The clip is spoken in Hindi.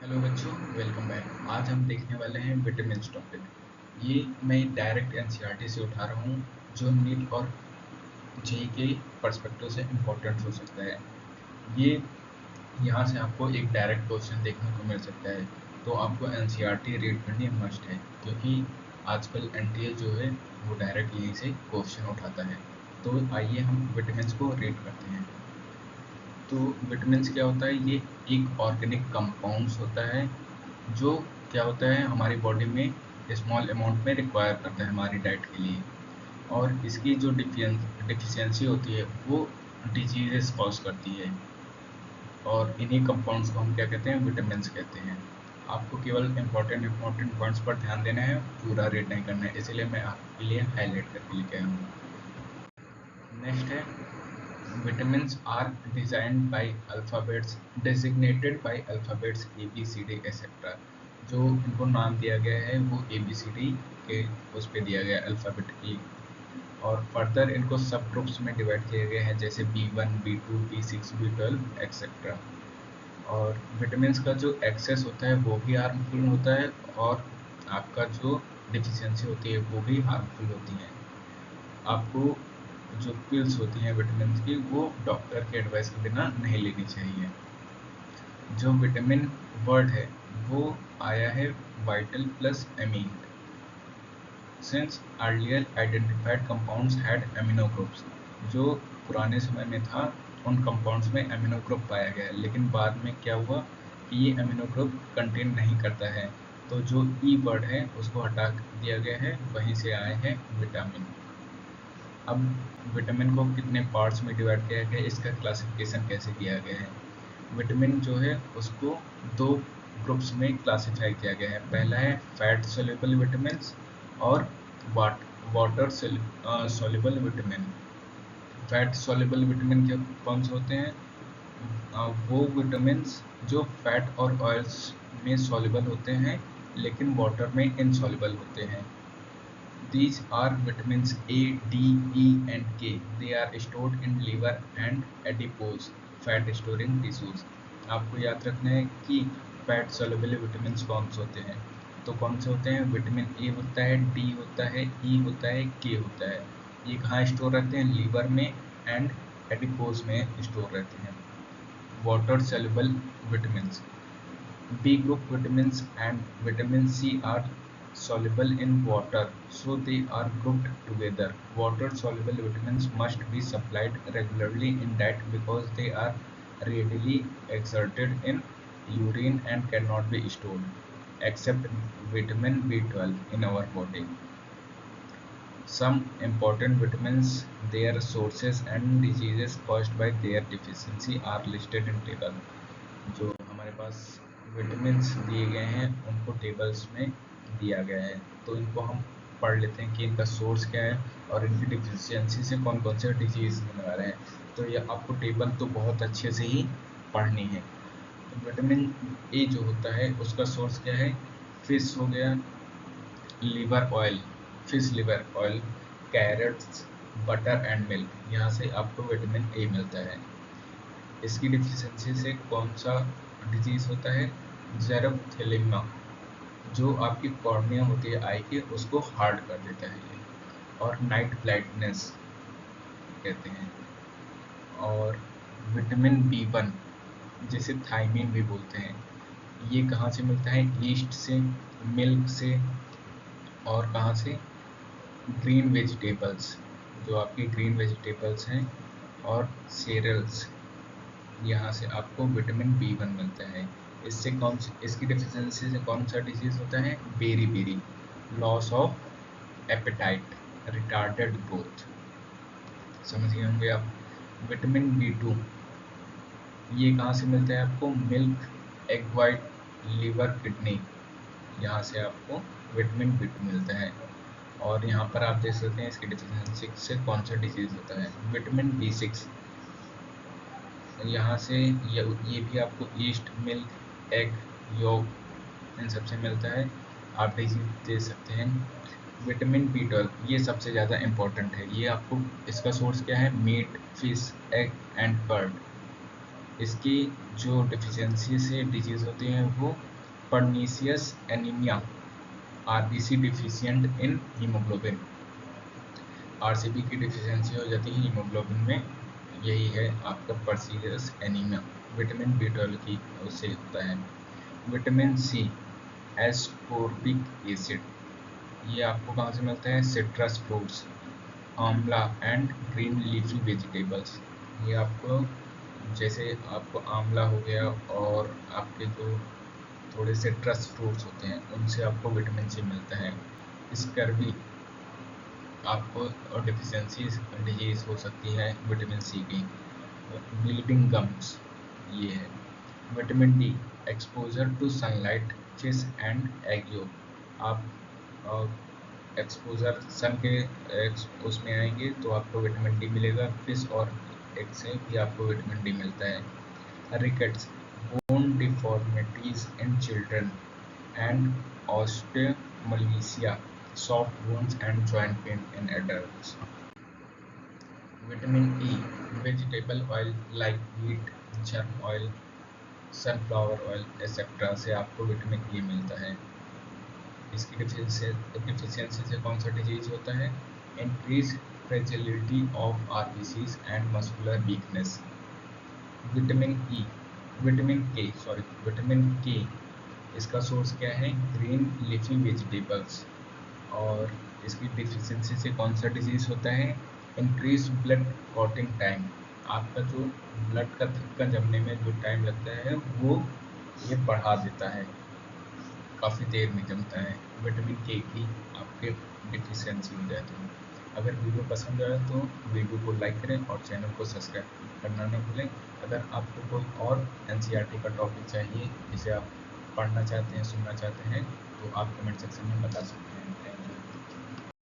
हेलो बच्चों, वेलकम बैक। आज हम देखने वाले हैं विटामिन्स टॉपिक। ये मैं डायरेक्ट एनसीईआरटी से उठा रहा हूँ, जो नीट और जेईई के पर्सपेक्टिव से इम्पोर्टेंट हो सकता है। ये यहाँ से आपको एक डायरेक्ट क्वेश्चन देखने को मिल सकता है, तो आपको एनसीईआरटी रीड करनी मस्ट है, क्योंकि आजकल एनटीए जो है वो डायरेक्ट यहीं से क्वेश्चन उठाता है। तो आइए हम विटामिन्स को रीड करते हैं। तो विटामिन्स क्या होता है? ये एक ऑर्गेनिक कंपाउंड्स होता है, जो क्या होता है हमारी बॉडी में स्मॉल अमाउंट में रिक्वायर करता है हमारी डाइट के लिए। और इसकी जो डिफिशियंसी होती है वो डिजीजेस कॉज करती है। और इन्हीं कंपाउंड्स को हम क्या कहते हैं? विटामिन्स कहते हैं। आपको केवल इम्पोर्टेंट पॉइंट्स पर ध्यान देना है, पूरा रीड नहीं करना है, इसलिए मैं आपके लिए हाईलाइट करके लेके आया हूँ। नेक्स्ट है, vitamins are designed by alphabets designated by alphabets A B C D etc. जो इनको नाम दिया गया है वो ABCD के उस पे दिया गया है अल्फ़ाबेटिकली। और फर्दर इनको सब ग्रुप्स में डिवाइड किया गया है, जैसे B1 B2 B6 B12 etcetera. और विटामिन्स का जो एक्सेस होता है वो भी हार्मफुल होता है, और आपका जो डिफिशियंसी होती है वो भी हार्मफुल होती है। आपको जो पिल्स होती हैं विटामिन की, वो डॉक्टर के एडवाइस के बिना नहीं लेनी चाहिए। जो विटामिन वर्ड है वो आया है vital plus amine. Since earlier identified compounds had amino groups, जो पुराने समय में था उन कंपाउंड्स में एमिनो ग्रुप पाया गया है, लेकिन बाद में क्या हुआ कि ये एमिनो ग्रुप कंटेन नहीं करता है, तो जो ई वर्ड है उसको हटा दिया गया है, वहीं से आए हैं विटामिन। अब विटामिन को कितने पार्ट्स में डिवाइड किया गया है, इसका क्लासिफिकेशन कैसे किया गया है? विटामिन जो है उसको दो ग्रुप्स में क्लासिफाई किया गया है। पहला है फैट सोल्यूबल विटामिन्स और water soluble vitamin. Fat soluble vitamin क्या कौन से होते हैं? वो विटामिन्स जो फैट और ऑयल्स में सॉल्युबल होते हैं, लेकिन वाटर में इनसॉल्युबल होते हैं। These are vitamins A, D, E and K. They are stored in liver and adipose fat storing tissues. आपको याद रखना है कि फैट सोल्युबल विटामिन्स कौन से होते हैं। तो कौन से होते हैं? विटामिन ए होता है, डी होता है, ई होता है, के होता है। ये कहाँ स्टोर रहते हैं? लीवर में एंड एडिपोज में स्टोर रहते हैं। Water soluble vitamins. B group vitamins and vitamin C are soluble in water, so they are grouped together. Water soluble vitamins must be supplied regularly in diet because they are readily exerted in urine and cannot be stored, except vitamin B12 in our body. Some important vitamins, their sources and diseases caused by their deficiency are listed in table. जो हमारे पास विटामिन्स दिए गए हैं उनको टेबल्स में दिया गया है, तो इनको हम पढ़ लेते हैं कि इनका सोर्स क्या है और इनकी डिफिशियंसी से कौन कौन से डिजीज होने वाले हैं। तो ये आपको टेबल तो बहुत अच्छे से ही पढ़नी है। तो विटामिन ए जो होता है उसका सोर्स क्या है? फिश हो गया, liver oil, fish liver oil, carrots, butter and milk, यहाँ से आपको विटामिन ए मिलता है। इसकी डिफिशियंसी से कौन सा डिजीज होता है? ज़ेरोथेलिया, जो आपकी कॉर्निया होती है आई की, उसको हार्ड कर देता है ये। और नाइट ब्लाइंडनेस कहते हैं। और विटामिन B1, जिसे थायमीन भी बोलते हैं, ये कहाँ से मिलता है? ईस्ट से, मिल्क से, और कहाँ से? ग्रीन वेजिटेबल्स, जो आपकी ग्रीन वेजिटेबल्स हैं, और सीरियल्स, यहाँ से आपको विटामिन B1 मिलता है। इससे इसकी डिफिशियंसी से कौन सा डिजीज होता है? Beriberi, loss of appetite, retarded growth. समझ गए होंगे आप। विटामिन B2, ये कहाँ से मिलता है आपको? Milk, egg white, liver, kidney, यहाँ से आपको विटामिन B2 मिलता है। और यहाँ पर आप देख सकते हैं इसकी डिफिशियंसी से कौन सा डिजीज होता है। विटामिन B6, यहाँ से ये भी आपको ईस्ट, मिल्क, एग, योग, इन सबसे मिलता है। आप डिजीज दे सकते हैं। विटामिन B12, ये सबसे ज़्यादा इम्पोर्टेंट है। ये आपको, इसका सोर्स क्या है? Meat, fish, egg and curd. इसकी जो डिफिशियंसी से डिजीज होती हैं वो pernicious anaemia, RBC deficient in haemoglobin, RCB की डिफिशियंसी हो जाती है हीमोग्लोबिन में, यही है आपका परनीसियस एनीमिया। विटामिन बी 12 की उससे होता है। विटामिन सी, एस्कोर्बिक एसिड, ये आपको कहाँ से मिलता है? सिट्रस फ्रूट्स, आंवला एंड ग्रीन लीफी वेजिटेबल्स। ये आपको, जैसे आपको आंवला हो गया और आपके जो थोड़े सिट्रस फ्रूट्स होते हैं उनसे आपको विटामिन सी मिलता है। स्कर्वी आपको और डिफिशियंसी डिजीज हो सकती है विटामिन सी की। ब्लीडिंग गम्स, ये है। Vitamin D, exposure to sunlight, fish and egg yolk, आप एक्सपोजर सन के उसमें आएंगे तो आपको विटामिन डी मिलेगा। फिश और एग से भी आपको विटामिन डी मिलता है। Rickets, bone deformities in children and osteomalacia, soft bones and joint pain in adults. Vitamin E, vegetable oil like wheat, germ oil, sunflower oil etcetera से आपको विटामिन ई मिलता है। इसकी डिफिशियंसी से कौन सा डिजीज होता है? Increase fragility of RBCs and muscular weakness. Vitamin E, vitamin के, इसका सोर्स क्या है? Green leafy vegetables. और इसकी डिफिशियंसी से कौन सा डिजीज होता है? इंक्रीज ब्लड क्लॉटिंग टाइम, आपका जो ब्लड का थक्का जमने में जो टाइम लगता है वो ये बढ़ा देता है, काफ़ी देर में जमता है। विटामिन के की आपके डिफिशियंसी हो जाती है। अगर वीडियो पसंद आए तो वीडियो को लाइक करें और चैनल को सब्सक्राइब करना न भूलें। अगर आपको कोई और एनसीईआरटी का टॉपिक चाहिए जिसे आप पढ़ना चाहते हैं, सुनना चाहते हैं, तो आप कमेंट सेक्शन में बता सकते हैं।